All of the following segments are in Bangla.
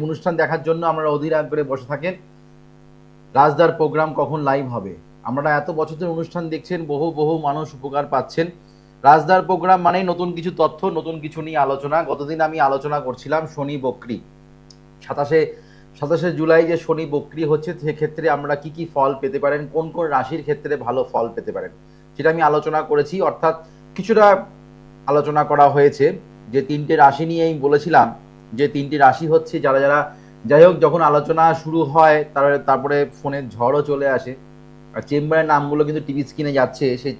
অনুষ্ঠান দেখার জন্য আমরা অধীর আগ্রহে বসে থাকেন রাজদার প্রোগ্রাম কখন লাইভ হবে। আমরা এত বছর ধরে অনুষ্ঠান দেখছেন, বহু বহু মানুষ উপকার পাচ্ছেন। রাজদার প্রোগ্রাম মানেই নতুন কিছু তথ্য, নতুন কিছু নিয়ে আলোচনা। গতদিন আমি আলোচনা করছিলাম শনি বক্রি, 27শে জুলাই যে শনি বক্রি হচ্ছে, সেক্ষেত্রে আমরা কি কি ফল পেতে পারেন, কোন কোন রাশির ক্ষেত্রে ভালো ফল পেতে পারেন সেটা আমি আলোচনা করেছি। অর্থাৎ কিছুটা আলোচনা করা হয়েছে যে 3টে রাশি নিয়ে আমি বলেছিলাম যে 3টি রাশি হচ্ছে যারা যারা, যাই হোক, যখন আলোচনা শুরু হয় তারপরে ফোনের ঝড়ও চলে আসে, আর চেম্বারের নামগুলো কিন্তু টিভি স্ক্রিনে যাচ্ছে, সেই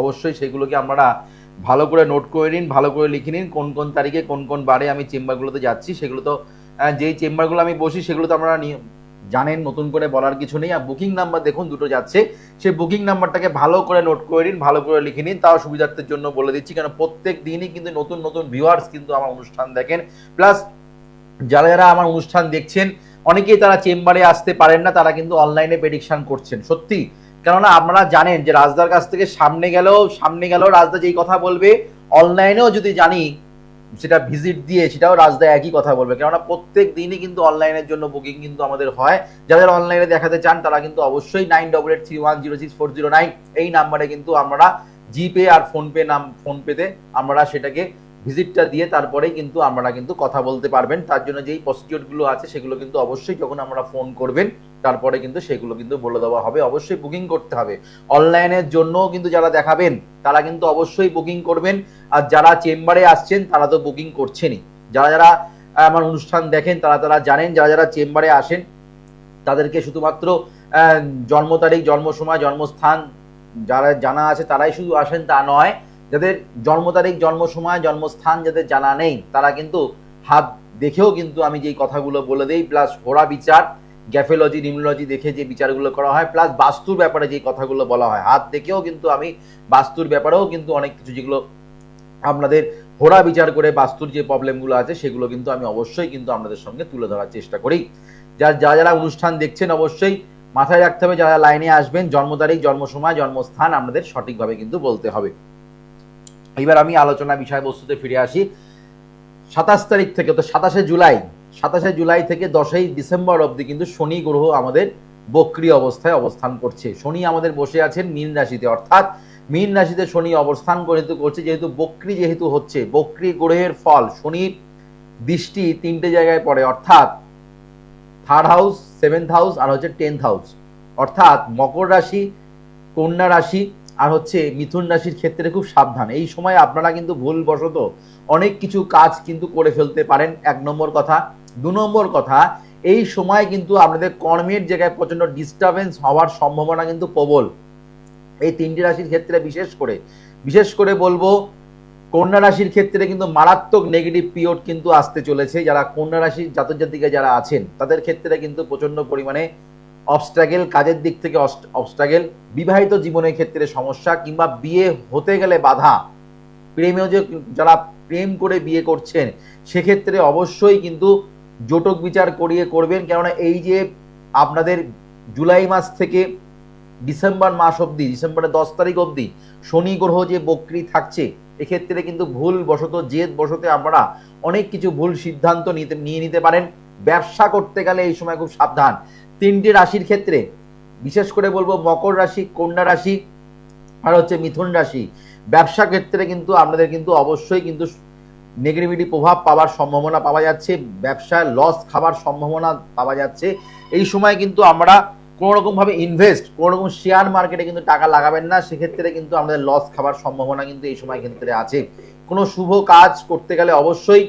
অবশ্যই সেগুলোকে আপনারা ভালো করে নোট করে নিন, ভালো করে লিখে নিন কোন কোন তারিখে কোন কোন বারে আমি চেম্বারগুলোতে যাচ্ছি। সেগুলো তো যেই চেম্বারগুলো আমি বসি সেগুলো তো আপনারা জানেন, নতুন করে বলার কিছু নেই। আর বুকিং নাম্বার দেখুন দুটো যাচ্ছে, সেই বুকিং নাম্বারটাকে ভালো করে নোট করে নিন, ভালো করে লিখে নিন। তাও সুবিধার্থের জন্য বলে দিচ্ছি, কারণ প্রত্যেক দিনই কিন্তু নতুন নতুন ভিউয়ার্স কিন্তু আমার অনুষ্ঠান দেখেন। প্লাস যারা যারা আমার অনুষ্ঠান দেখছেন অনেকেই তারা চেম্বারে আসতে পারেন না, তারা কিন্তু অনলাইনে প্রেডিকশন করছেন। সত্যি, কেননা আপনারা জানেন যে রাজদার কাছ থেকে সামনে গেলেও রাজদা যেই কথা বলবে, অনলাইনেও যদি জানি সেটা ভিজিট দিয়ে সেটাও রাজদা একই কথা বলবে। কেননা প্রত্যেক দিনই কিন্তু অনলাইনের জন্য বুকিং কিন্তু আমাদের হয়। যারা অনলাইনে দেখাতে চান তারা কিন্তু অবশ্যই 9883106409 এই নাম্বারে কিন্তু আমরা জিপে আর ফোনপেতে আমরা সেটাকে ভিজিটটা দিয়ে তারপরেই কিন্তু আমরা কিন্তু কথা বলতে পারবেন। তার জন্য যেই প্রসিডিওরগুলো আছে সেগুলো কিন্তু অবশ্যই যখন আমরা ফোন করবেন তারপরে কিন্তু সেগুলো কিন্তু বলে দেওয়া হবে। অবশ্যই বুকিং করতে হবে। অনলাইনের জন্য কিন্তু যারা দেখাবেন তারা কিন্তু অবশ্যই বুকিং করবেন, আর যারা চেম্বারে আসছেন তারা তো বুকিং করছেনই। যারা যারা আমার অনুষ্ঠান দেখেন তারা জানেন, যারা যারা চেম্বারে আসেন তাদেরকে শুধুমাত্র জন্ম তারিখ, জন্ম সময়, জন্মস্থান যারা জানা আছে তারাই শুধু আসেন তা নয়। যাদের জন্ম তারিখ, জন্ম সময়, জন্মস্থান যাদের জানা নেই তারা কিন্তু হাত দেখেও কিন্তু আমি যেই কথাগুলো বলে দিই, প্লাস হোরা বিচার, গ্যাফোলজি, নিউমোলজি দেখে যে বিচারগুলো করা হয়, প্লাস বাস্তুর ব্যাপারে যে কথাগুলো বলা হয়, হাত দেখেও কিন্তু আমি বাস্তুর ব্যাপারেও কিন্তু অনেক কিছু যেগুলো আপনাদের হোরা বিচার করে বাস্তুর যে প্রবলেমগুলো আছে সেগুলো কিন্তু আমি অবশ্যই কিন্তু আপনাদের সঙ্গে তুলে ধরার চেষ্টা করি। যারা অনুষ্ঠান দেখছেন অবশ্যই মাথায় রাখতে হবে, যারা লাইনে আসবেন জন্ম তারিখ, জন্ম সময়, জন্মস্থান আপনাদের সঠিকভাবে কিন্তু বলতে হবে। এবার আমি আলোচনা বিষয়বস্তুতে ফিরে আসি। 27 তারিখ থেকে, তো 27শে জুলাই থেকে 10ই ডিসেম্বর অবধি কিন্তু শনি গ্রহ আমাদের বক্রি অবস্থায় অবস্থান করছে। শনি আমাদের বসে আছেন মীন রাশিতে, অর্থাৎ মীন রাশিতে শনি অবস্থান করছে। যেহেতু বক্রি হচ্ছে, বক্রি গ্রহের ফল শনির দৃষ্টি 3টে জায়গায় পড়ে, অর্থাৎ 3rd হাউস, 7th হাউস আর হচ্ছে 10th হাউস। অর্থাৎ মকর রাশি, কন্যা রাশি আর হচ্ছে মিথুন রাশির ক্ষেত্রে খুব সাবধান। এই সময় আপনারা কিন্তু ভুলবশত অনেক কিছু কাজ কিন্তু করে ফেলতে পারেন, 1 নম্বর কথা। 2 নম্বর কথা, এই সময় কিন্তু আপনাদের কর্মের জায়গায় প্রচন্ড ডিস্টারবেন্স হওয়ার সম্ভাবনা কিন্তু প্রবল। এই 3টি রাশির ক্ষেত্রে বিশেষ করে বলবো, কন্যা রাশির ক্ষেত্রে কিন্তু মারাত্মক নেগেটিভ পিরিয়ড কিন্তু আসতে চলেছে। যারা কন্যা রাশির জাতক জাতিকা যারা আছেন তাদের ক্ষেত্রে কিন্তু প্রচন্ড পরিমাণে অবস্ট্রাগল, কাজের দিক থেকে অবস্ট্রাগল, বিবাহিত জীবনের ক্ষেত্রে সমস্যা, কিংবা বিয়ে হতে গেলে বাধা, প্রেমেও যে যারা প্রেম করে বিয়ে করছেন সেক্ষেত্রে অবশ্যই কিন্তু জটক বিচার করিয়ে করবেন। কেননা এই যে আপনাদের জুলাই মাস থেকে ডিসেম্বর মাস অবধি, ডিসেম্বরের 10 তারিখ অবধি শনি গ্রহ যে বক্রি থাকছে, এক্ষেত্রে কিন্তু জেদ বশত আমরা অনেক কিছু ভুল সিদ্ধান্ত নিয়ে নিতে পারেন। ব্যবসা করতে গেলে এই সময় খুব সাবধান। 3টি রাশির ক্ষেত্রে বিশেষ করে বলবো, মকর রাশি, কন্যা রাশি আর হচ্ছে মিথুন রাশি, ব্যবসা ক্ষেত্রে কিন্তু আপনাদের কিন্তু অবশ্যই কিন্তু নেগেটিভিটি প্রভাব পাওয়ার সম্ভাবনা পাওয়া যাচ্ছে, ব্যবসায় লস খাবার সম্ভাবনা পাওয়া যাচ্ছে। এই সময় কিন্তু আমরা কোনো রকম ভাবে কোনো রকম শেয়ার মার্কেটে কিন্তু টাকা লাগাবেন না, সেক্ষেত্রে কিন্তু আমাদের লস খাবার সম্ভাবনা কিন্তু এই সময় ক্ষেত্রে আছে। কোনো শুভ কাজ করতে গেলে অবশ্যই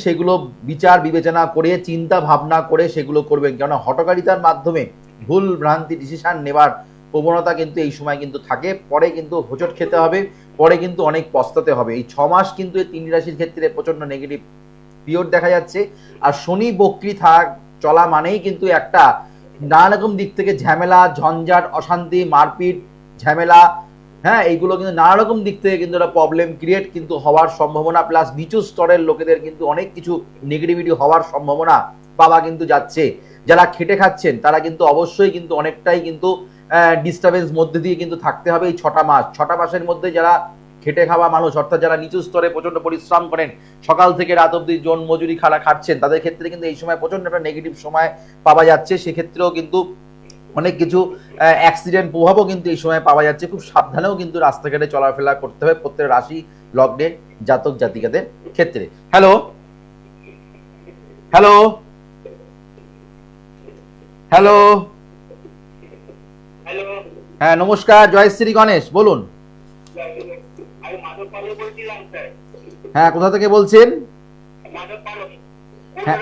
সেগুলো বিচার বিবেচনা করে, চিন্তা ভাবনা করে সেগুলো করবেন। কেননা হঠকারিতার মাধ্যমে ভুল ভ্রান্তি ডিসিশন নেবার প্রবণতা কিন্তু এই সময় কিন্তু থাকে, পরে কিন্তু হোঁচট খেতে হবে, পরে কিন্তু অনেক পস্তাতে হবে। এই 6 মাস কিন্তু এই 3 রাশির ক্ষেত্রে প্রচন্ড নেগেটিভ পিরিয়ড দেখা যাচ্ছে। আর শনি বক্রি চলা মানেই কিন্তু একটা নানা রকম দিক থেকে ঝামেলা, ঝঞ্ঝাট, অশান্তি, মারপিট, ঝামেলা, হ্যাঁ, এইগুলো কিন্তু নানা রকম দিক থেকে কিন্তু একটা প্রবলেম ক্রিয়েট কিন্তু হওয়ার সম্ভাবনা, প্লাস নিচু স্তরের লোকেদের কিন্তু অনেক কিছু নেগেটিভিটি হওয়ার সম্ভাবনা পাওয়া কিন্তু যাচ্ছে। যারা খেটে খাচ্ছেন তারা কিন্তু অবশ্যই কিন্তু অনেকটাই কিন্তু ডিস্টারবেন্স মধ্যে দিয়ে কিন্তু থাকতে হবে এই 6টা মাসের মধ্যে। যারা খেটে খাওয়া মানুষ, অর্থাৎ যারা নিচু স্তরে প্রচন্ড পরিশ্রম করেন, সকাল থেকে রাত অবধি জন মজুরি খাচ্ছেন, তাদের ক্ষেত্রে কিন্তু এই সময় প্রচন্ড একটা নেগেটিভ সময় পাওয়া যাচ্ছে। সেক্ষেত্রেও কিন্তু অনেক কিছু অ্যাক্সিডেন্ট প্রভাবও কিন্তু এই সময় পাওয়া যাচ্ছে। খুব সাবধানেও কিন্তু রাস্তাঘাটে চলাফেরা করতে হবে প্রত্যেক রাশি লগ্নের জাতক জাতিকাদের ক্ষেত্রে। হ্যালো হ্যালো হ্যালো হ্যাঁ, নমস্কার, জয় শ্রী গণেশ, বলুন। হ্যাঁ, কোথা থেকে বলছেন? হ্যাঁ,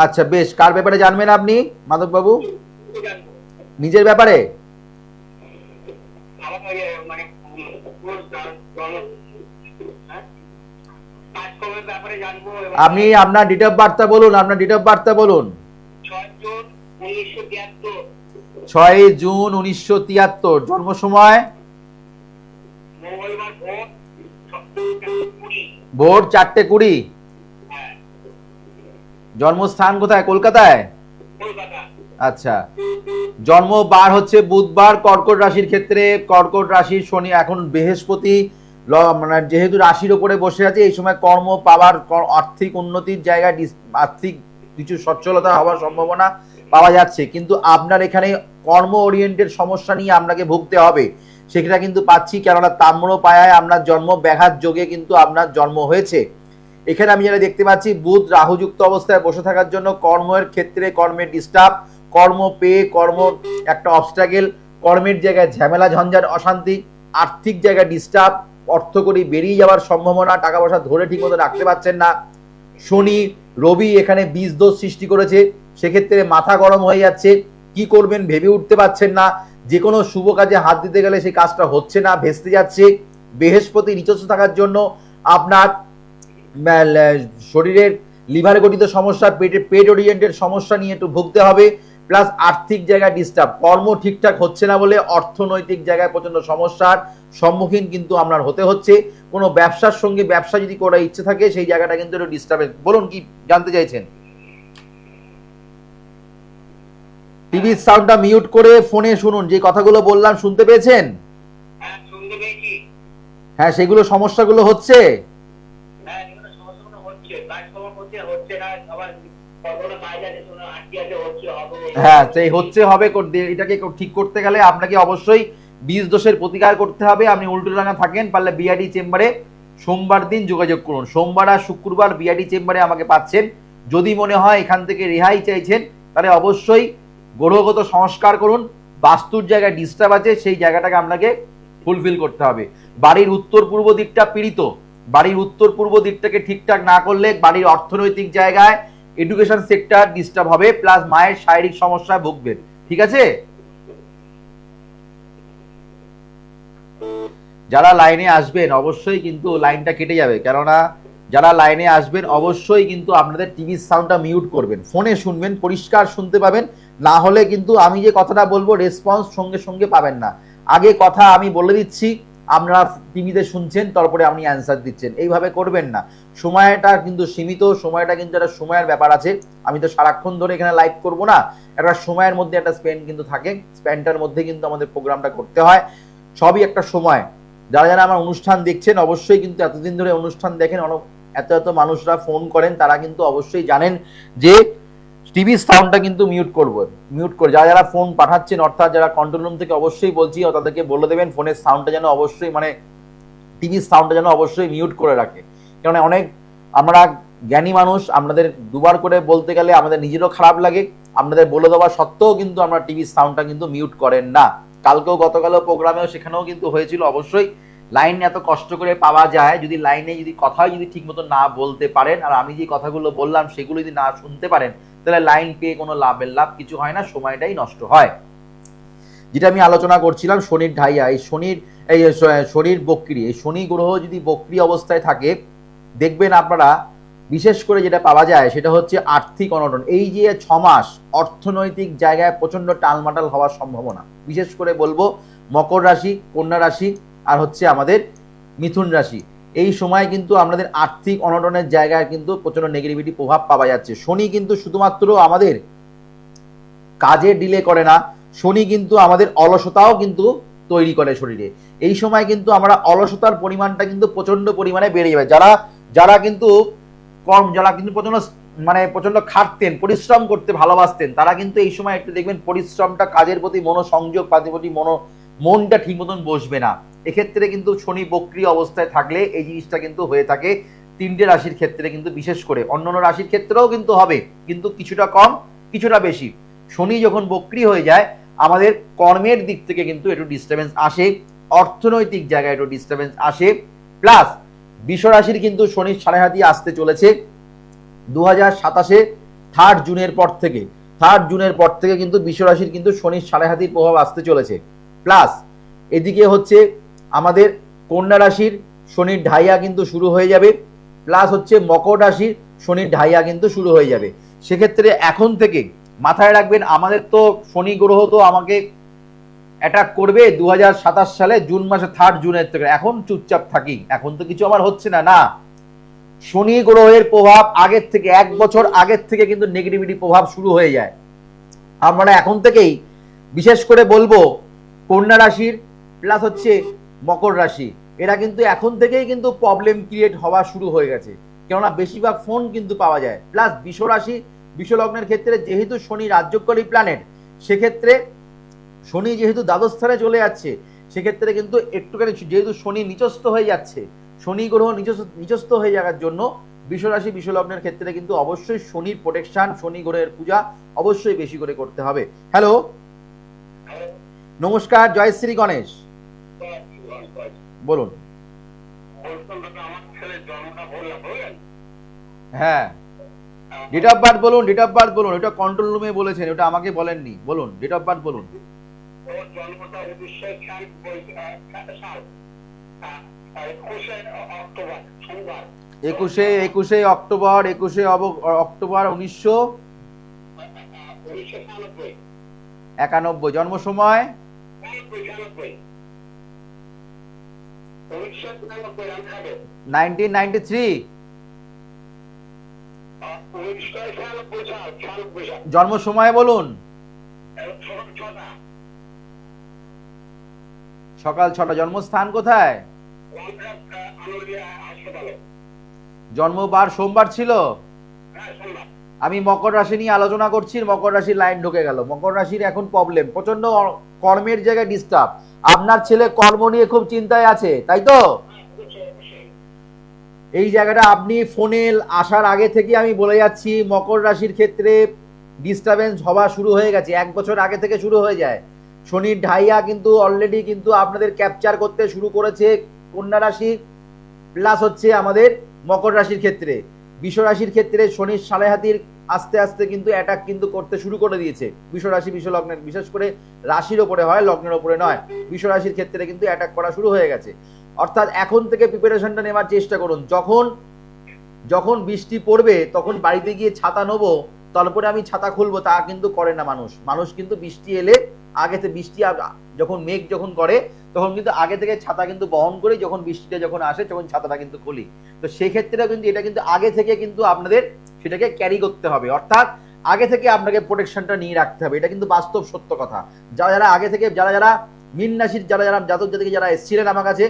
আচ্ছা বেশ, কার ব্যাপারে জানবেন আপনি মাধব বাবু? নিজের ব্যাপারে? আপনি আপনার ডেট অফ বার্থটা বলুন, আপনার ডেট অফ বার্থটা বলুন। 6 জুন 1973। জন্ম সময়? ভোর 4:20। জন্মস্থান কোথায়? কলকাতায়? আচ্ছা, জন্ম বার হচ্ছে বুধবার, কর্কট রাশির ক্ষেত্রে। কর্কট রাশির শনি এখন বৃহস্পতি মানে যেহেতু রাশির উপরে বসে আছে, এই সময় কর্ম পাওয়ার, আর্থিক উন্নতির জায়গায়, আর্থিক কিছু সচ্ছলতা হওয়ার সম্ভাবনা পাওয়া যাচ্ছে। কিন্তু আপনার এখানে কর্ম ওরিয়েন্টেড সমস্যা নিয়ে আপনাকে ভুগতে হবে, সেটা কিন্তু পাচ্ছি। কেননা তাম্র পায়ায় আপনার জন্ম, ব্যাঘাত যোগে কিন্তু আপনার জন্ম হয়েছে। এখানে আমি যেটা দেখতে পাচ্ছি, বুধ রাহুযুক্ত অবস্থায় বসে থাকার জন্য কর্মের ক্ষেত্রে কর্মের ডিস্টার্ব, কর্ম পেয়ে কর্ম একটা অবস্ট্রাগল, কর্মের জায়গায় ঝামেলা ঝঞ্ঝাট অশান্তি, আর্থিক জায়গায় ডিস্টার্ব, অর্থকরী বেরিয়ে যাওয়ার সম্ভাবনা, টাকা পয়সা ধরে ঠিক মতো রাখতে পারছেন না। শনি রবি এখানে বীজ দোষ সৃষ্টি করেছে, সেক্ষেত্রে মাথা গরম হয়ে যাচ্ছে, কি করবেন ভেবে উঠতে পারছেন না। যে কোনো শুভ কাজে হাত দিতে গেলে সেই কাজটা হচ্ছে না, ভেস্তে যাচ্ছে। বৃহস্পতি নিচস্থ থাকার জন্য আপনার শরীরের লিভার গঠিত সমস্যা, পেট ওরিয়েন্টেড সমস্যা নিয়ে একটু ভুগতে হবে। প্লাস আর্থিক জায়গায় ডিস্টার্ব, কর্ম ঠিকঠাক হচ্ছে না বলে অর্থনৈতিক জায়গায় প্রচন্ড সমস্যার সম্মুখীন কিন্তু আপনার হতে হচ্ছে। কোনো ব্যবসার সঙ্গে ব্যবসা যদি করার ইচ্ছে থাকে, সেই জায়গাটা কিন্তু একটু ডিস্টার্বেন্স। বলুন কি জানতে চাইছেন? টিভির সাউন্ডটা মিউট করে ফোনে শুনুন, যে কথাগুলো বললাম শুনতে পেয়েছেন? হ্যাঁ, সেগুলো সমস্যাগুলো হচ্ছে। হ্যাঁ, সেই হচ্ছে হবে, এটাকে ঠিক করতে গেলে আপনাকে অবশ্যই বীজ দোষের প্রতিকার করতে হবে। আপনি উল্টোডাঙ্গা থাকেন, পারলে বিআরডি চেম্বারে সোমবার দিন যোগাযোগ করুন। সোমবার আর শুক্রবার বিআরডি চেম্বারে আমাকে পাচ্ছেন। যদি মনে হয় এখান থেকে রেহাই চাইছেন, তাহলে অবশ্যই গ্রহগত সংস্কার করুন। বাস্তুর জায়গায় ডিস্টার্ব আছে, সেই জায়গাটাকে আপনাকে ফুলফিল করতে হবে। বাড়ির উত্তর পূর্ব দিকটা পীড়িত, বাড়ির উত্তর পূর্ব দিকটাকে ঠিকঠাক না করলে বাড়ির অর্থনৈতিক জায়গায়, এডুকেশন সেক্টর ডিস্টার্ব হবে, প্লাস মায়ের শারীরিক সমস্যায় ভুগবেন। ঠিক আছে? যারা লাইনে আসবেন অবশ্যই কিন্তু লাইনটা কেটে যাবে, কেননা যারা লাইনে আসবেন অবশ্যই কিন্তু আপনাদের টিভির সাউন্ডটা মিউট করবেন, ফোনে শুনবেন, পরিষ্কার শুনতে পাবেন। না হলে কিন্তু আমি যে কথাটা বলবো রেসপন্স সঙ্গে সঙ্গে পাবেন না। আগে কথা আমি বলে দিচ্ছি, আপনারা টিভিতে শুনছেন, তারপরে আপনি অ্যান্সার দিচ্ছেন, এইভাবে করবেন না। সময়টা কিন্তু সীমিত, সময়টা কিন্তু একটা সময়ের ব্যাপার আছে। আমি তো সারাক্ষণ ধরে এখানে লাইভ করব না, একটা সময়ের মধ্যে একটা স্পেন কিন্তু থাকে, স্পেনটার মধ্যে কিন্তু আমাদের প্রোগ্রামটা করতে হয়। সবই একটা সময়। যারা যারা আমার অনুষ্ঠান দেখছেন অবশ্যই কিন্তু এতদিন ধরে অনুষ্ঠান দেখেন, এত এত মানুষরা ফোন করেন, তারা কিন্তু অবশ্যই জানেন যে টিভির সাউন্ডটা কিন্তু মিউট করে। যারা যারা ফোন পাঠাচ্ছেন, অর্থাৎ যারা কন্ট্রোল রুম থেকে, অবশ্যই বলছি তাদেরকে বলে দেবেন ফোনের সাউন্ডটা যেন অবশ্যই, মানে টিভির সাউন্ডটা যেন অবশ্যই মিউট করে রাখে। কারণ অনেক আমরা জ্ঞানী মানুষ, আপনাদের দুবার করে বলতে গেলে আমাদের নিজেরও খারাপ লাগে। আপনাদের বলে দেওয়া সত্ত্বেও কিন্তু আমরা টিভির সাউন্ডটা কিন্তু মিউট করেন না। কালকেও গতকালও প্রোগ্রামেও সেখানেও কিন্তু হয়েছিল। অবশ্যই লাইন এত কষ্ট করে পাওয়া যায়, যদি লাইনে যদি কথাই যদি ঠিক মতো না বলতে পারেন, আর আমি যে কথাগুলো বললাম সেগুলো যদি না শুনতে পারেন, তাহলে লাইন পেয়ে কোনো লাভ কিছু হয় না, সময়টাই নষ্ট হয়। যেটা আমি আলোচনা করছিলাম, শনির ঢাইয়া, এই শনির বক্রী, এই শনি গ্রহ যদি বক্রী অবস্থায় থাকে, দেখবেন আপনারা বিশেষ করে যেটা পাওয়া যায় সেটা হচ্ছে আর্থিক অনটন। এই যে 6 মাস অর্থনৈতিক জায়গায় প্রচন্ড টালমাটাল হওয়ার সম্ভাবনা। বিশেষ করে বলবো মকর রাশি, কন্যা রাশি আর হচ্ছে আমাদের মিথুন রাশি, এই সময় কিন্তু আমাদের আর্থিক অনটনের জায়গায় কিন্তু প্রচন্ড নেগেটিভিটি প্রভাব পাওয়া যাচ্ছে। শনি কিন্তু শুধুমাত্র আমাদের কাজে ডিলে করে না, শনি কিন্তু আমাদের অলসতাও কিন্তু তৈরি করে শরীরে। এই সময় কিন্তু আমরা অলসতার পরিমাণটা কিন্তু প্রচন্ড পরিমাণে বেড়ে যাবে। যারা কিন্তু প্রচন্ড খাটতেন, পরিশ্রম করতে ভালোবাসতেন, তারা কিন্তু এই সময় একটু দেখবেন পরিশ্রমটা, কাজের প্রতি মনোসংযোগ, কাজের প্রতি মনটা ঠিক মতন বসবে না। এক্ষেত্রে কিন্তু শনি বক্রী অবস্থায় থাকলে এই জিনিসটা কিন্তু হয়ে থাকে তিনটে রাশির ক্ষেত্রে, কিন্তু বিশেষ করে অন্যান্য রাশির ক্ষেত্রেও কিন্তু হবে, কিন্তু কিছুটা কম কিছুটা বেশি। শনি যখন বক্রী হয়ে যায় আমাদের কর্মের দিক থেকে কিন্তু একটু ডিস্টারবেন্স আসে, অর্থনৈতিক জায়গায় একটু ডিস্টারবেন্স আসে। প্লাস বৃষ রাশির কিন্তু শনির সাড়েহাতি আসতে চলেছে 2027 3 জুনের পর থেকে কিন্তু বৃষ রাশির কিন্তু শনির সাড়েহাতির প্রভাব আসতে চলেছে। প্লাস এদিকে হচ্ছে আমাদের কন্যা রাশির শনির ঢাইয়া কিন্তু শুরু হয়ে যাবে। প্লাস হচ্ছে মকর রাশির শনির ঢাইয়া কিন্তু শুরু হয়ে যাবে। সেক্ষেত্রে এখন থেকে মাথায় রাখবেন, আমাদের তো শনি গ্রহ তো আমাকে অ্যাটাক করবে 2027 সালে জুন মাসে 3 জুনের থেকে। এখন চুপচাপ থাকি, এখন তো কিছু আমার হচ্ছে না। শনি গ্রহের প্রভাব আগের থেকে, 1 বছর আগের থেকে কিন্তু নেগেটিভিটি প্রভাব শুরু হয়ে যায়। আমরা এখন থেকেই বিশেষ করে বলবো কন্যা রাশির প্লাস হচ্ছে মকর রাশি, এরা কিন্তু এখন থেকেই কিন্তু প্রবলেম ক্রিয়েট হওয়া শুরু হয়ে গেছে, কেননা বেশিরভাগ ফোন কিন্তু পাওয়া যায়। প্লাস বৃষ রাশি বৃষ লগ্নের ক্ষেত্রে যেহেতু শনি রাজ্যকারী প্ল্যানেট, সেক্ষেত্রে শনি যেহেতু দ্বাদশ স্থানে চলে যাচ্ছে, সেক্ষেত্রে কিন্তু একটুখানি যেহেতু শনি নিচস্থ হয়ে যাচ্ছে, শনি গ্রহ নিচস্থ হয়ে যাওয়ার জন্য বৃষ রাশি বৃষ লগ্নের ক্ষেত্রে কিন্তু অবশ্যই শনির প্রোটেকশন, শনি গ্রহের পূজা অবশ্যই বেশি করে করতে হবে। হ্যালো, নমস্কার, জয় শ্রী গণেশ, বলুন। হ্যাঁ, ডেট অফ বার্থ বলুন, ডেট অফ বার্থ বলুন। ওটা কন্ট্রোল রুমে বলেছেন, ওটা আমাকে বলেননি। বলুন ডেট অফ বার্থ বলুন। 21 অক্টোবর 1991। জন্ম সময় 1993। জন্ম সময় বলুন। সকাল 6টা। জন্মস্থান কোথায়? জন্মবার সোমবার ছিল। আমি মকর রাশি নিয়ে আলোচনা করছি, মকর রাশির লাইন ঢুকে গেল। মকর রাশির এখন প্রবলেম, প্রচন্ড কর্মের জায়গায় ডিস্টার্ব। আপনার ছেলে কর্ম নিয়ে খুব চিন্তায় আছে, তাই তো? এই জায়গাটা আপনি ফোনে আসার আগে থেকে আমি বলে যাচ্ছি, মকর রাশির ক্ষেত্রে ডিস্টারবেন্স হওয়া শুরু হয়ে গেছে, 1 বছর আগে থেকে শুরু হয়ে যায়। শনির ঢাইয়া কিন্তু অলরেডি কিন্তু আপনাদের ক্যাপচার করতে শুরু করেছে কন্যা রাশি, প্লাস হচ্ছে আমাদের মকর রাশির ক্ষেত্রে। বৃষ রাশির ক্ষেত্রে শনির সাড়েহাতির আস্তে আস্তে কিন্তু অ্যাটাক কিন্তু করতে শুরু করে দিয়েছে। বৃষ রাশি বৃষ লগ্নের, বিশেষ করে রাশির ওপরে হয়, লগ্নের ওপরে নয়। বৃষ রাশির ক্ষেত্রে কিন্তু অ্যাটাক করা শুরু হয়ে গেছে। অর্থাৎ এখন থেকে প্রিপারেশনটা নেওয়ার চেষ্টা করুন। যখন বৃষ্টি পড়বে তখন বাড়িতে গিয়ে ছাতা নেবো, তারপরে আমি ছাতা খুলবো, তা কিন্তু করে না মানুষ কিন্তু বৃষ্টি এলে আগে থেকে, বৃষ্টি যখন মেঘ যখন করে তখন কিন্তু আগে থেকে ছাতা কিন্তু বহন করি, যখন বৃষ্টিটা যখন আসে তখন ছাতাটা কিন্তু খুলি। তো সেই ক্ষেত্রে কিন্তু এটা কিন্তু আগে থেকে কিন্তু আপনাদের সেটাকে ক্যারি করতে হবে, অর্থাৎ আগে থেকে আপনাকে প্রোটেকশনটা নিয়ে রাখতে হবে। এটা কিন্তু বাস্তব সত্য কথা। যারা আগে থেকে, যারা মীন রাশির যারা জাতক জাতিকে যারা এসেছিলেন আমার কাছে,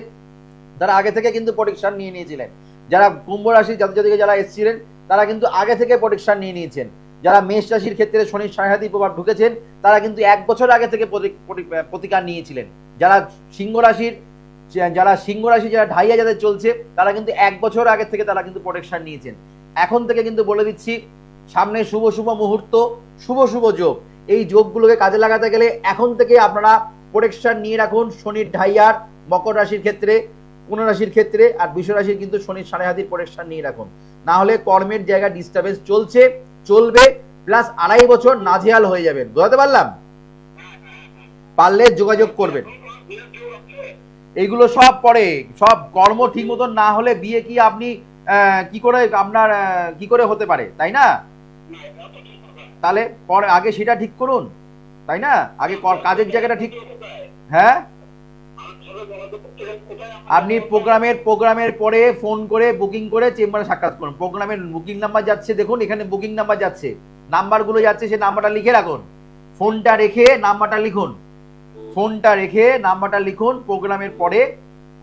তারা আগে থেকে কিন্তু প্রোটেকশন নিয়ে নিয়েছিলেন। যারা কুম্ভ রাশির জাতক জাতিকে যারা এসেছিলেন, তারা কিন্তু আগে থেকে প্রোটেকশন নিয়ে নিয়েছেন। যারা মেষ রাশির ক্ষেত্রে শনির সাড়েহাতি প্রভাব ঢুকেছেন, তারা কিন্তু 1 বছর আগে থেকে প্রতিকার নিয়েছিলেন। যারা সিংহ রাশি যারা ঢাইয়া যাদের চলছে, তারা কিন্তু 1 বছর আগে থেকে তারা কিন্তু প্রোটেকশন নিয়েছেন। এখন থেকে কিন্তু বলে দিচ্ছি, সামনে শুভ মুহূর্ত, শুভ যোগ, এই যোগগুলোকে কাজে লাগাতে গেলে এখন থেকে আপনারা প্রোটেকশন নিয়ে রাখুন। শনির ঢাইয়ার মকর রাশির ক্ষেত্রে, কন্যা রাশির ক্ষেত্রে, আর বৃষ রাশির কিন্তু শনির সাড়েহাতির প্রোটেকশন নিয়ে রাখুন। না হলে কর্মের জায়গা ডিস্টারবেন্স চলবে, প্লাস 2.5 বছর নাজেহাল হয়ে যাবেন। বুঝতে পারলাম? পারলে যোগাযোগ করবেন। এইগুলো সব পরে, সব কর্ম ঠিক মতন না হলে বিয়ে কি আপনি কি করে হতে পারে, তাই না? তাহলে পরে আগে সেটা ঠিক করুন, তাই না? আগে কাজের জায়গাটা ঠিক। হ্যাঁ, আপনি প্রোগ্রামের পরে ফোন করে বুকিং করে চেম্বারে সাক্ষাৎ করুন। প্রোগ্রামের বুকিং নাম্বার যাচ্ছে, দেখুন এখানে বুকিং নাম্বার যাচ্ছে, নাম্বারগুলো যাচ্ছে, সেই নাম্বারটা লিখে রাখুন। ফোনটা রেখে নাম্বারটা লিখুন, ফোনটা রেখে নাম্বারটা লিখুন, প্রোগ্রামের পরে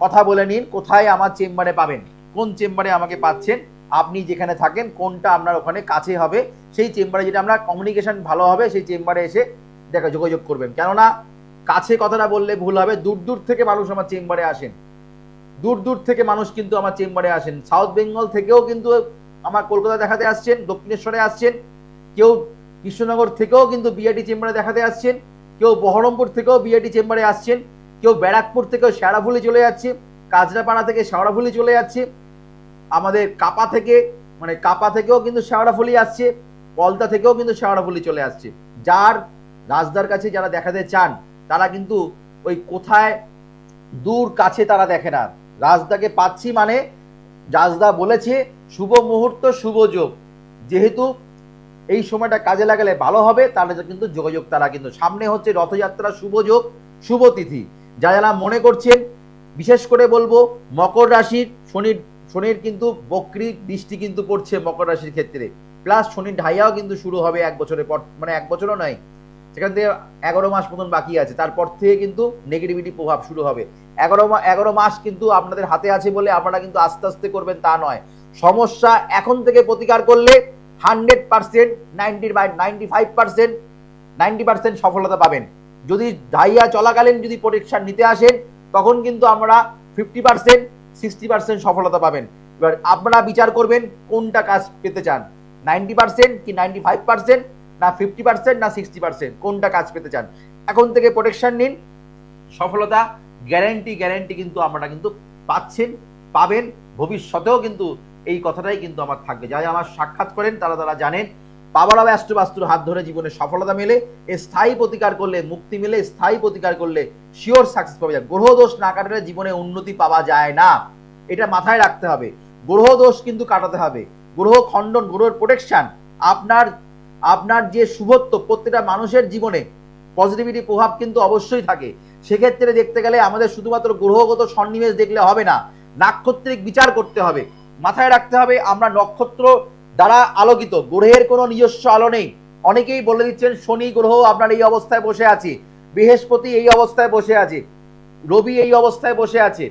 কথা বলে নিন কোথায় আমার চেম্বারে পাবেন, কোন চেম্বারে আমাকে পাচ্ছেন, আপনি যেখানে থাকেন কোনটা আপনার ওখানে কাছে হবে, সেই চেম্বারে যেটা আমরা কমিউনিকেশন ভালো হবে সেই চেম্বারে এসে যোগাযোগ করবেন। কেননা কাছে কথাটা বললে ভুল হবে, দূর দূর থেকে মানুষ আমার চেম্বারে আসেন, দূর দূর থেকে মানুষ কিন্তু আমার চেম্বারে আসেন। সাউথ বেঙ্গল থেকেও কিন্তু আমার কলকাতা দেখাতে আসছেন, দক্ষিণেশ্বরে আসছেন, কেউ কৃষ্ণনগর থেকেও কিন্তু বিআইটি চেম্বারে দেখাতে আসছেন, কেউ বহরমপুর থেকেও বিআইটি চেম্বারে আসছেন, কেউ ব্যারাকপুর থেকেও শেওড়াফুলি চলে যাচ্ছে, কাজরাপাড়া থেকে শেওড়াফুলি চলে যাচ্ছে, আমাদের কাপা থেকে কাপা থেকেও কিন্তু শেওড়াফুলি আসছে, পলতা থেকেও কিন্তু শেওড়াফুলি চলে আসছে। যার রাজদার কাছে যারা দেখাতে চান তারা কিন্তু ওই কোথায় দূর কাছে তারা দেখে না, রাজদাকে পাচ্ছি মানে রাজদা বলেছে শুভ মুহূর্ত শুভ যোগ, যেহেতু এই সময়টা কাজে লাগালে ভালো হবে, তাহলে কিন্তু যোগাযোগ তারা কিন্তু সামনে হচ্ছে রথযাত্রা, শুভ যোগ শুভ তিথি। যারা মনে করছেন, বিশেষ করে বলবো মকর রাশির শনির কিন্তু বক্রী দৃষ্টি কিন্তু পড়ছে মকর রাশির ক্ষেত্রে, প্লাস শনির ঢাইয়াও কিন্তু শুরু হবে এক বছরের পর, এক বছরও নয়, সেখান থেকে 11 মাস মতন বাকি আছে, তারপর থেকে কিন্তু নেগেটিভিটি প্রভাব শুরু হবে। 11 মাস কিন্তু আপনাদের হাতে আছে বলে আপনারা কিন্তু আস্তে আস্তে করবেন তা নয়, সমস্যা এখন থেকে প্রতিকার করলে 100%, 90% সফলতা পাবেন। যদি ঢাইয়া চলাকালীন যদি প্রোটেকশন নিতে আসেন তখন কিন্তু আমরা 50%, 60% সফলতা পাবেন। এবার আপনারা বিচার করবেন কোনটা কাজ পেতে চান, 90% কি 95%, না 50% না 60%, কোনটা কাজ পেতে চান। এখন থেকে প্রোটেকশন নিন, সফলতা গ্যারান্টি কিন্তু আমরা কিন্তু পাবেন, ভবিষ্যতেও কিন্তু এই কথাটাই কিন্তু আমার থাকবে। যারা আমার সাক্ষাৎ করেন তারা জানেন পাওয়ার অফ অ্যাস্ট্রো বাস্তুর হাত ধরে জীবনে সফলতা মেলে, স্থায়ী প্রতিকার করলে মুক্তি মেলে, স্থায়ী প্রতিকার করলে শিওর সাকসেস পাওয়া যায়। গ্রহ দোষ না কাটালে জীবনে উন্নতি পাওয়া যায় না, এটা মাথায় রাখতে হবে। গ্রহ দোষ কিন্তু কাটাতে হবে, গ্রহ খণ্ডন, গ্রহের প্রোটেকশন, আপনার যে শুভত্ব প্রত্যেকটা মানুষের জীবনে পজিটিভিটি প্রভাব কিন্তু অবশ্যই থাকে। সেক্ষেত্রে দেখতে গেলে আমাদের শুধুমাত্র গ্রহগত সন্নিবেশ দেখলে হবে না, নাক্ষত্রিক বিচার করতে হবে। মাথায় রাখতে হবে আমরা নক্ষত্র দ্বারা আলোকিত, গ্রহের কোনো নিজস্ব আলো নেই। অনেকেই বলে দিচ্ছেন শনি গ্রহ আপনার এই অবস্থায় বসে আছে, বৃহস্পতি এই অবস্থায় বসে আছে, রবি এই অবস্থায় বসে আছে,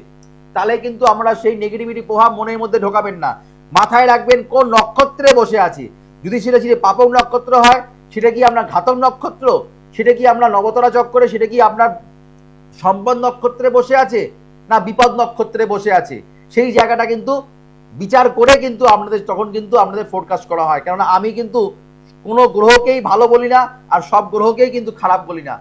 তাহলে কিন্তু আমরা সেই নেগেটিভিটি প্রভাব মনের মধ্যে ঢোকাবেন না। মাথায় রাখবেন কোন নক্ষত্রে বসে আছে, যদি সেটা পাপক নক্ষত্র হয়, সেটা কি আপনার ঘাতক নক্ষত্র, সেটা কি আপনার নবতরা চক্রে, সেটা কি আপনার সম্পদ নক্ষত্রে বসে আছে, না বিপদ নক্ষত্রে বসে আছে, সেই জায়গাটা কিন্তু বিচার করে কিন্তু তখন কিন্তু আপনাদের ফোরকাস্ট করা হয়। কেননা আমি কিন্তু কোনো গ্রহকেই ভালো বলি না, আর সব গ্রহকেই কিন্তু খারাপ বলি না,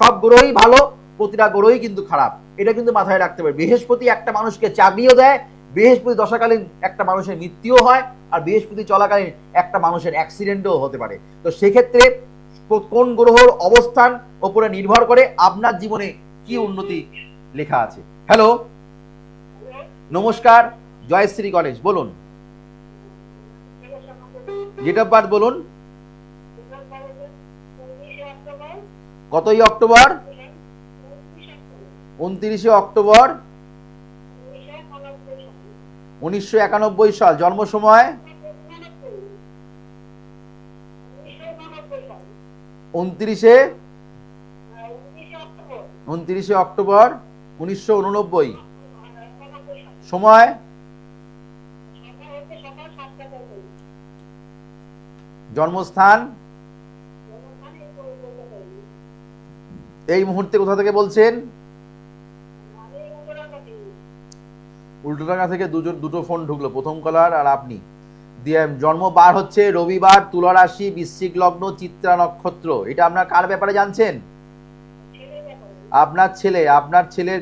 সব গ্রহই ভালো, প্রতিটা গ্রহই কিন্তু খারাপ, এটা কিন্তু মাথায় রাখতে হবে। বৃহস্পতি একটা মানুষকে চাকরিও দেয়, বৃহস্পতি দশাকালীন একটা মানুষের মৃত্যুও হয়, আর বৃহস্পতি চলাকালীন একটা মানুষের অ্যাক্সিডেন্টও হতে পারে। তো সেক্ষেত্রে কোন গ্রহর অবস্থান উপরে নির্ভর করে আপনার জীবনে কি উন্নতি লেখা আছে। হ্যালো, নমস্কার, জয়শ্রী কলেজ, বলুন ডেট অফ বার্থ বলুন। কতই অক্টোবর? 29 অক্টোবর 1991 সাল। জন্ম সময় 29 অক্টোবর 1989। সময় জন্মস্থান এই মুহূর্তে কোথা থেকে বলছেন? উল্টোডাঙ্গা থেকে দুটো ফোন ঢুকলো, প্রথম কলার আর আপনি। দিয়ে জন্ম বার হচ্ছে রবিবার, তুলা রাশি, বৃশ্চিক লগ্ন, চিত্রা নক্ষত্র। এটা আপনার কার ব্যাপারে জানছেন? আপনার ছেলের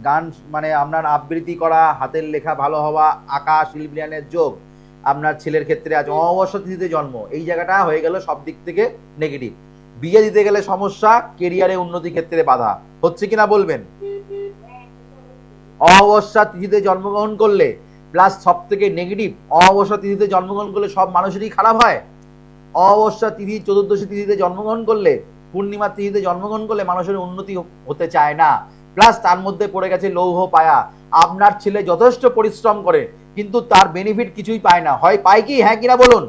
গান মানে আপনার আবৃত্তি করা, হাতের লেখা ভালো হওয়া, আঁকা, শিল্পিয়ানের যোগ আপনার ছেলের ক্ষেত্রে আছে। অমাবস্যা তিথিতে জন্ম, এই জায়গাটা হয়ে গেল সব দিক থেকে নেগেটিভ। বিয়ে দিতে গেলে সমস্যা, কেরিয়ারে উন্নতি ক্ষেত্রে বাধা, হচ্ছে কিনা বলবেন? অমাবস্যা তিথিতে জন্মগ্রহণ করলে প্লাস সব থেকে নেগেটিভ, অমাবস্যা তিথিতে জন্মগ্রহণ করলে সব মানুষেরই খারাপ হয়। অমাবস্যা তিথি, চতুর্দশী তিথিতে জন্মগ্রহণ করলে, পূর্ণিমা তিথিতে জন্মগ্রহণ করলে মানুষের উন্নতি হতে চায় না। প্লাস তার মধ্যে পড়ে গেছে লৌহ পায়া। আপনার ছেলে যথেষ্ট পরিশ্রম করে কিন্তু তার বেনিফিট কিছুই পায় না। হয় পায় কি? হ্যাঁ কিনা বলুন।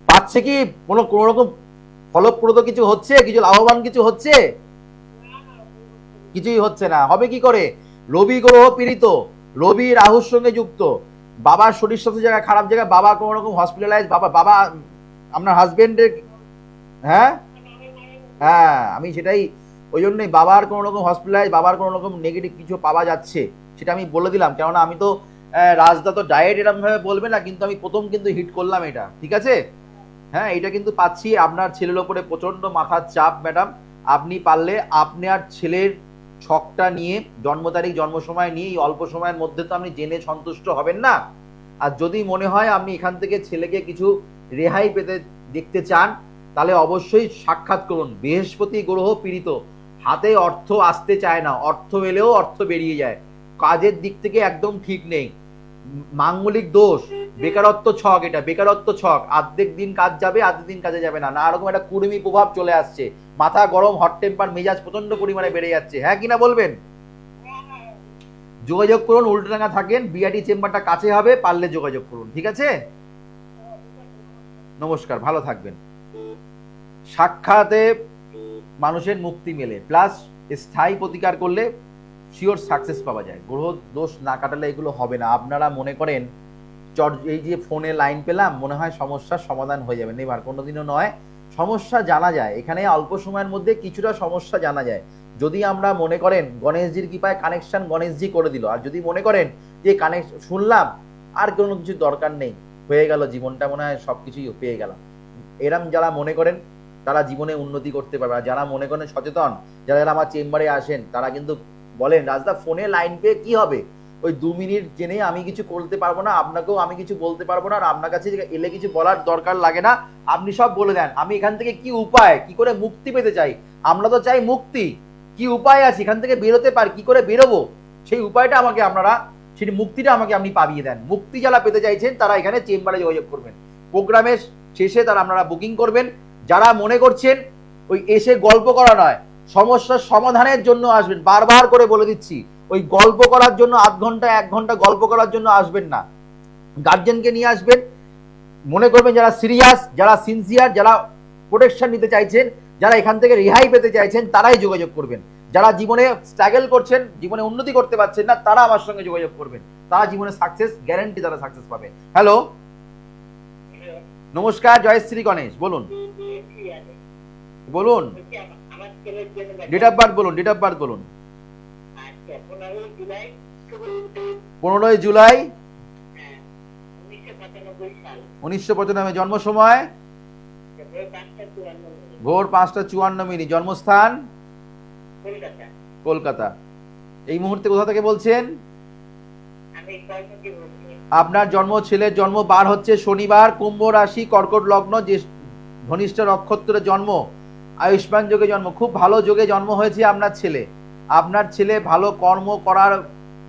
পাচ্ছে কি? কোনো রকম ফলপ্রদ কিছু হচ্ছে, কিছু লাভবান কিছু হচ্ছে? কিছুই হচ্ছে না। হবে কি করে? রবি গ্রহ পীড়িত, রবি রাহুর সঙ্গে যুক্ত, বাবার শরীর স্বাস্থ্য জায়গায় খারাপ জায়গায়, বাবা কোনো রকম হসপিটালাইজ, বাবা আপনার হাজবেন্ডের, হ্যাঁ হ্যাঁ আমি সেটাই, ওই জন্যই বাবার কোনো রকম হসপিটালাইজ, বাবার কোনো রকম নেগেটিভ কিছু পাওয়া যাচ্ছে, সেটা আমি বলে দিলাম। কেননা আমি তো রাজদা তো ডায়েট এরকম ভাবে বলবে না, কিন্তু আমি প্রথম কিন্তু হিট করলাম এটা, ঠিক আছে? হ্যাঁ, এটা কিন্তু পাচ্ছি। আপনার ছেলের ওপরে প্রচন্ড মাথার চাপ ম্যাডাম। আপনি পারলে আপনার ছেলের ছকটা নিয়ে, জন্ম তারিখ জন্ম সময় নিয়ে, এই অল্প সময়ের মধ্যে তো আপনি জেনে সন্তুষ্ট হবেন না। আর যদি মনে হয় আপনি এখান থেকে ছেলেকে কিছু রেহাই পেতে দেখতে চান, তাহলে অবশ্যই সাক্ষাৎ করুন। বৃহস্পতি গ্রহ পীড়িত, হাতে অর্থ আসতে চায় না, অর্থ এলেও অর্থ বেরিয়ে যায়, কাজের দিক থেকে একদম ঠিক নেই, মাঙ্গলিক দোষ, বেকারত্ব ছক, এটা বেকারত্ব ছক, অর্ধেক দিন কাজ যাবে, অর্ধেক দিন কাজে যাবে না, নানা রকম একটা কুর্মী প্রভাব চলে আসছে, মাথা গরম, হট টেম্পার, মেজাজ প্রচন্ড পরিমাণে বেড়ে যাচ্ছে। হ্যাঁ কিনা বলবেন? যোগাযোগ করুন, উল্টোডাঙ্গা থাকেন, বিআরটি চেম্বারটা কাছে হবে, পারলে যোগাযোগ করুন, ঠিক আছে? নমস্কার, ভালো থাকবেন। সাক্ষাতে মানুষের মুক্তি মেলে, প্লাস স্থায়ী প্রতিকার করলে শিওর সাকসেস পাওয়া যায়। গ্রহ দোষ না কাটালে এগুলো হবে না। আপনারা মনে করেন এই যে ফোনে লাইন পেলাম, মনে হয় সমস্যার সমাধান হয়ে যাবে, নেবার কোনোদিনও নয়। সমস্যা জানা যায়, এখানে অল্প সময়ের মধ্যে কিছুটা সমস্যা জানা যায়। যদি আমরা মনে করেন গণেশজির কৃপায় কানেকশন গণেশজি করে দিল, আর যদি মনে করেন যে কানেকশন শুনলাম আর কোনো কিছু দরকার নেই, হয়ে গেল জীবনটা, মনে হয় সবকিছুই পেয়ে গেলাম, এরম যারা মনে করেন তারা জীবনে উন্নতি করতে পারবে। আর যারা মনে করেন সচেতন, যারা যারা আমার চেম্বারে আসেন, তারা কিন্তু বলেন রাজদা ফোনে লাইন পেয়ে কি হবে, ওই 2 মিনিট জেনে আমি কিছু করতে পারবো না, আপনাকেও আমি কিছু বলতে পারবো না, আর আপনার কাছে এলে কিছু বলার দরকার লাগে না, আপনি সব বলে দেন। আমি এখান থেকে কি উপায়, কি করে মুক্তি পেতে চাই, আমরা তো চাই মুক্তি, কি উপায় আছে এখান থেকে বেরোতে পারি, কি করে বেরোবো, সেই উপায়টা আমাকে আপনারা, সেই মুক্তিটা আমাকে আপনি পাবিয়ে দেন। মুক্তি যারা পেতে চাইছেন তারা এখানে চেম্বারে যোগাযোগ করবেন, প্রোগ্রামের শেষে তারা আপনারা বুকিং করবেন। যারা মনে করছেন ওই এসে গল্প করা নয়, সমস্যার সমাধানের জন্য আসবেন, বারবার করে বলে দিচ্ছি, ওই গল্প করার জন্য আধ ঘন্টা 1 ঘন্টা গল্প করার জন্য আসবেন না, গার্জেনকে নিয়ে আসবেন। মনে করবেন যারা সিরিয়াস, যারা সিনসিয়ার, যারা প্রোটেকশন নিতে চাইছেন, যারা এখান থেকে রেহাই পেতে চাইছেন, তারাই যোগাযোগ করবেন। যারা জীবনে স্ট্রাগল করছেন, জীবনে উন্নতি করতে পারছেন না, তারা আমার সঙ্গে যোগাযোগ করবেন, তারা জীবনে সাকসেস গ্যারান্টি, তারা সাকসেস পাবে। হ্যালো, নমস্কার, জয়শ্রী গণেশ, বলুন বলুন, ডেট অফ বার্থ বলুন, ডেট অফ বার্থ বলুন। 15 জুলাই 1995, জন্ম সময় ভোর 5:54। জন্মস্থান কলকাতা। এই মুহূর্তে কোথা থেকে বলছেন? আপনার জন্ম, ছেলের জন্ম বার হচ্ছে শনিবার, কুম্ভ রাশি, কর্কট লগ্ন, যে ধনিষ্ঠ নক্ষত্রে জন্ম, আয়ুষ্মান যোগে জন্ম, খুব ভালো যোগে জন্ম হয়েছে আপনার ছেলে। আপনার ছেলে ভালো কর্ম করার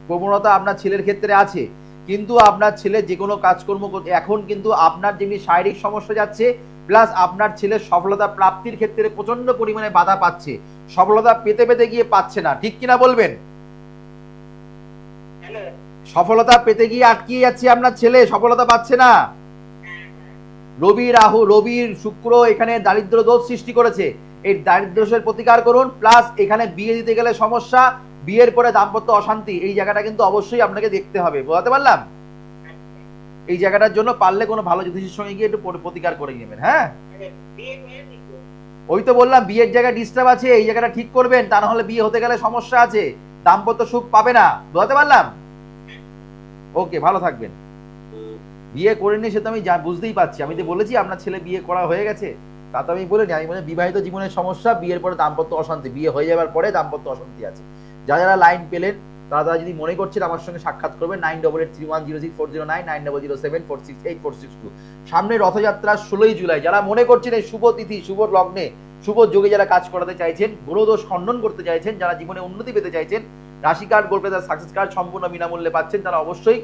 প্রবণতা আপনার ছেলের ক্ষেত্রে আছে, কিন্তু আপনার ছেলে যে কোনো কাজকর্ম করতে, এখন কিন্তু আপনার যেমনি শারীরিক সমস্যা যাচ্ছে, প্লাস আপনার ছেলের সফলতা প্রাপ্তির ক্ষেত্রে প্রচন্ড পরিমাণে বাধা পাচ্ছে, সফলতা পেতে পেতে গিয়ে পাচ্ছে না, ঠিক কিনা বলবেন? সফলতা পেতে গিয়ে আটকিয়ে যাচ্ছে আপনার ছেলে, সফলতা পাচ্ছে না। রবি রাহু, রবির শুক্র এখানে দারিদ্র দোষ সৃষ্টি করেছে, এই দারিদ্র দোষের প্রতিকার করুন। প্লাস এখানে বিয়ে দিতে গেলে সমস্যা, বিয়ের পরে দাম্পত্য অশান্তি, এই জায়গাটা কিন্তু অবশ্যই আপনাকে দেখতে হবে, বোঝাতে পারলাম? এই জায়গাটার জন্য পারলে কোনো ভালো জ্যোতিষীর সঙ্গে গিয়ে একটু প্রতিকার করে নেবেন। হ্যাঁ, ওই তো বললাম বিয়ের জায়গায় ডিস্টার্ব আছে, এই জায়গাটা ঠিক করবেন, তা না হলে বিয়ে হতে গেলে সমস্যা আছে, দাম্পত্য সুখ পাবে না, বোঝাতে পারলাম? ওকে, ভালো থাকবেন। বিয়ে করেনি সে তো আমি বুঝতেই পারছি, আমি তো বলেছি আপনার ছেলে বিয়ে করা হয়ে গেছে, তা তো আমি বলিনি, আমি মানে বিবাহিত জীবনের সমস্যা, বিয়ের পরে দাম্পত্য অশান্তি, বিয়ে হয়ে যাওয়ার পরে দাম্পত্য অশান্তি আছে। যারা যারা লাইন পেলেন তারা যদি মনে করছেন আমার সঙ্গে সাক্ষাৎ করবেন, 9883106409, 9007468462। সামনে রথযাত্রা 16 জুলাই, যারা মনে করছেন এই শুভ তিথি, শুভ লগ্নে, শুভ যোগে যারা কাজ করাতে চাইছেন, গ্রহদোষ খণ্ডন করতে চাইছেন, যারা জীবনে উন্নতি পেতে চাইছেন, রাশি card, gold pleasure, success card সম্পূর্ণ বিনামূল্যে পাচ্ছেন, তারা অবশ্যই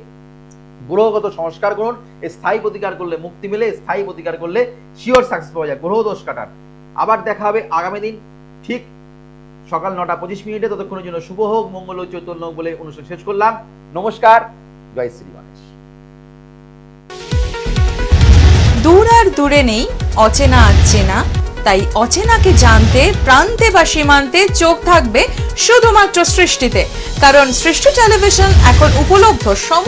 গ্রহগত সংস্কার করুন। স্থায়ী প্রতিকার করলে মুক্তি মেলে, স্থায়ী প্রতিকার করলে শিওর সাকসেস পাওয়া যায় গ্রহ দোষ কাটার। আবার দেখা হবে আগামী দিন ঠিক সকাল 9:25। ততক্ষণের জন্য শুভ হোক, মঙ্গল ও চৈতন্য বলে অনুষ্ঠান শেষ করলাম। নমস্কার, জয় শ্রী গণেশ। দূর আর দূরে নেই অচেনা আচেনা, তাই অচেনাকে জানতে প্রান্তে বা সীমান্তে চোখ থাকবে শুধুমাত্র সৃষ্টিতে, কারণ সৃষ্টি টেলিভিশন এখন উপলব্ধ সমস্ত